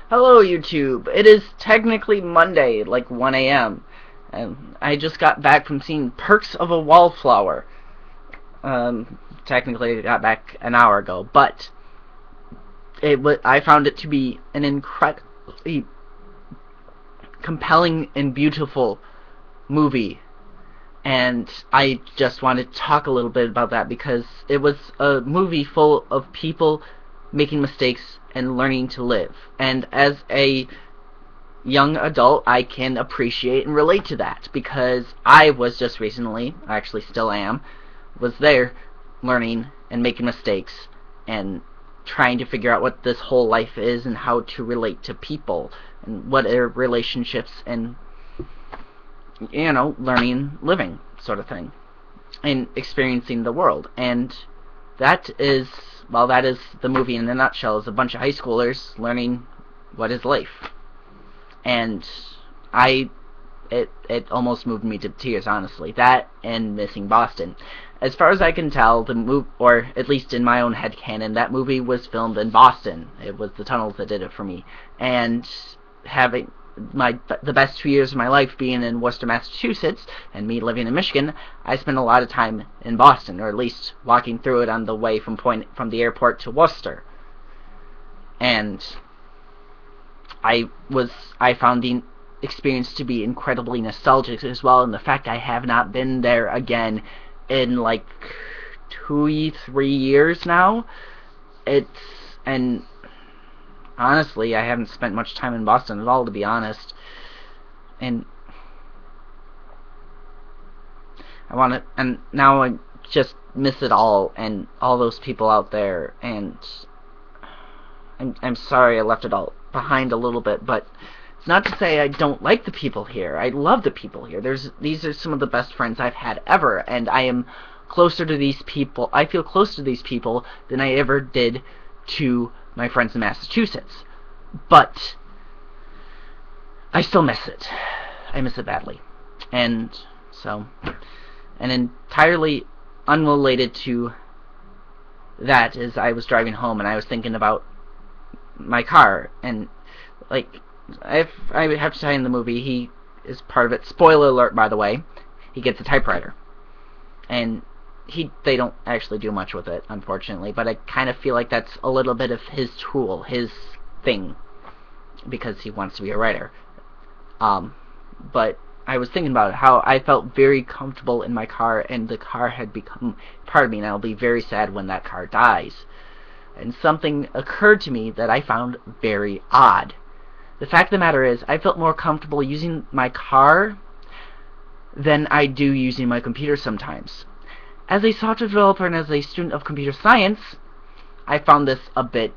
Hello, YouTube. It is technically Monday, like 1 a.m. And I just got back from seeing Perks of a Wallflower. Technically, I got back an hour ago, but I found it to be an incredibly compelling and beautiful movie. And I just wanted to talk a little bit about that because it was a movie full of people making mistakes and learning to live. And as a young adult, I can appreciate and relate to that because I was just recently, I actually still am, was there learning and making mistakes and trying to figure out what this whole life is and how to relate to people and what are relationships and learning, living, sort of thing, and experiencing the world. And that is the movie in a nutshell, is a bunch of high schoolers learning what is life. And it almost moved me to tears, honestly. That and Missing Boston. As far as I can tell, or at least in my own headcanon, that movie was filmed in Boston. It was the tunnels that did it for me. And having the best 2 years of my life being in Worcester, Massachusetts, and me living in Michigan, I spent a lot of time in Boston, or at least walking through it on the way from the airport to Worcester. And I found the experience to be incredibly nostalgic as well, and the fact I have not been there again in like 2-3 years now. And honestly, I haven't spent much time in Boston at all, to be honest. And now I just miss it all, and all those people out there, and I'm sorry I left it all behind a little bit, but it's not to say I don't like the people here. I love the people here. These are some of the best friends I've had ever, and I am closer to these people. I feel closer to these people than I ever did to my friends in Massachusetts. But I still miss it. I miss it badly. And entirely unrelated to that is I was driving home and I was thinking about my car, and like I have to say, in the movie, he is part of it. Spoiler alert, by the way. He gets a typewriter, and they don't actually do much with it, unfortunately, but I kind of feel like that's a little bit of his tool, his thing, because he wants to be a writer. But I was thinking about it, how I felt very comfortable in my car, and the car had become part of me, and I'll be very sad when that car dies. And something occurred to me that I found very odd. The fact of the matter is, I felt more comfortable using my car than I do using my computer sometimes. As a software developer and as a student of computer science, I found this a bit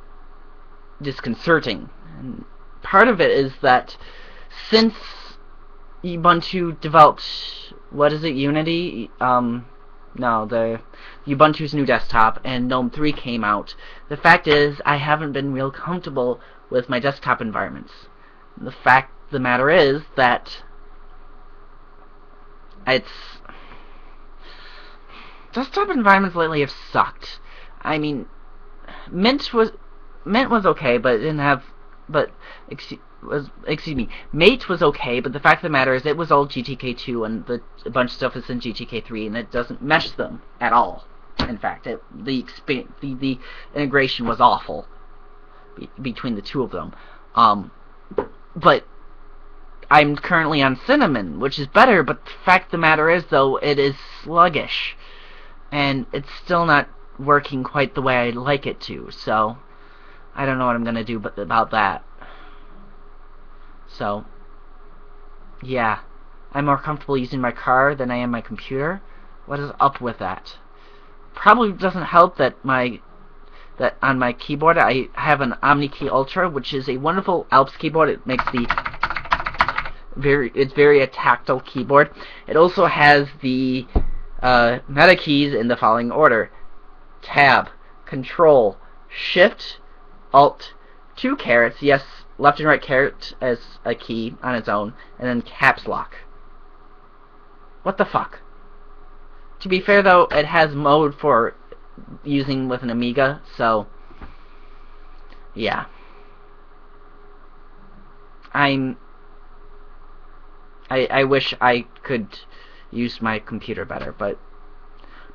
disconcerting. And part of it is that since Ubuntu developed, Unity? The Ubuntu's new desktop, and GNOME 3 came out, the fact is I haven't been real comfortable with my desktop environments. The fact of the matter is that desktop environments lately have sucked. I mean, Mint was okay, but it didn't have. Mate was okay, but the fact of the matter is it was all GTK2, and a bunch of stuff is in GTK3, and it doesn't mesh them at all. In fact, the integration was awful between the two of them. But I'm currently on Cinnamon, which is better, but the fact of the matter is, though, it is sluggish, and it's still not working quite the way I'd like it to, so I don't know what I'm going to do about that. So, yeah, I'm more comfortable using my car than I am my computer. What is up with that? Probably doesn't help that on my keyboard I have an OmniKey Ultra, which is a wonderful Alps keyboard. It makes it's very a tactile keyboard. It also has the meta keys in the following order: Tab, Control, Shift, Alt, 2 carets, yes, left and right caret as a key on its own, and then caps lock. What the fuck? To be fair, though, it has mode for using with an Amiga, so yeah. I'm I wish I could use my computer better, but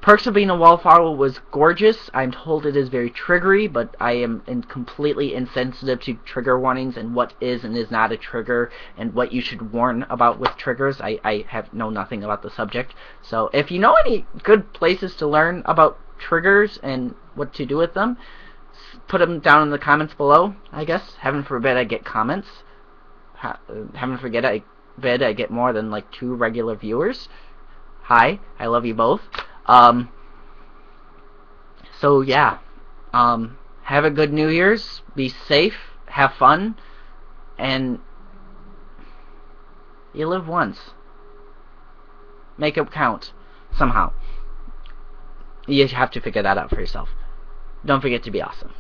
Perks of Being a Wallflower was gorgeous. I'm told it is very triggery, but I am completely insensitive to trigger warnings and what is and is not a trigger and what you should warn about with triggers. I know nothing about the subject. So if you know any good places to learn about triggers and what to do with them, put them down in the comments below, I guess. Heaven forbid I get comments. Heaven forbid I get more than like 2 regular viewers. Hi, I love you both. So yeah, have a good New Year's, be safe, have fun, and you live once. Make it count, somehow. You have to figure that out for yourself. Don't forget to be awesome.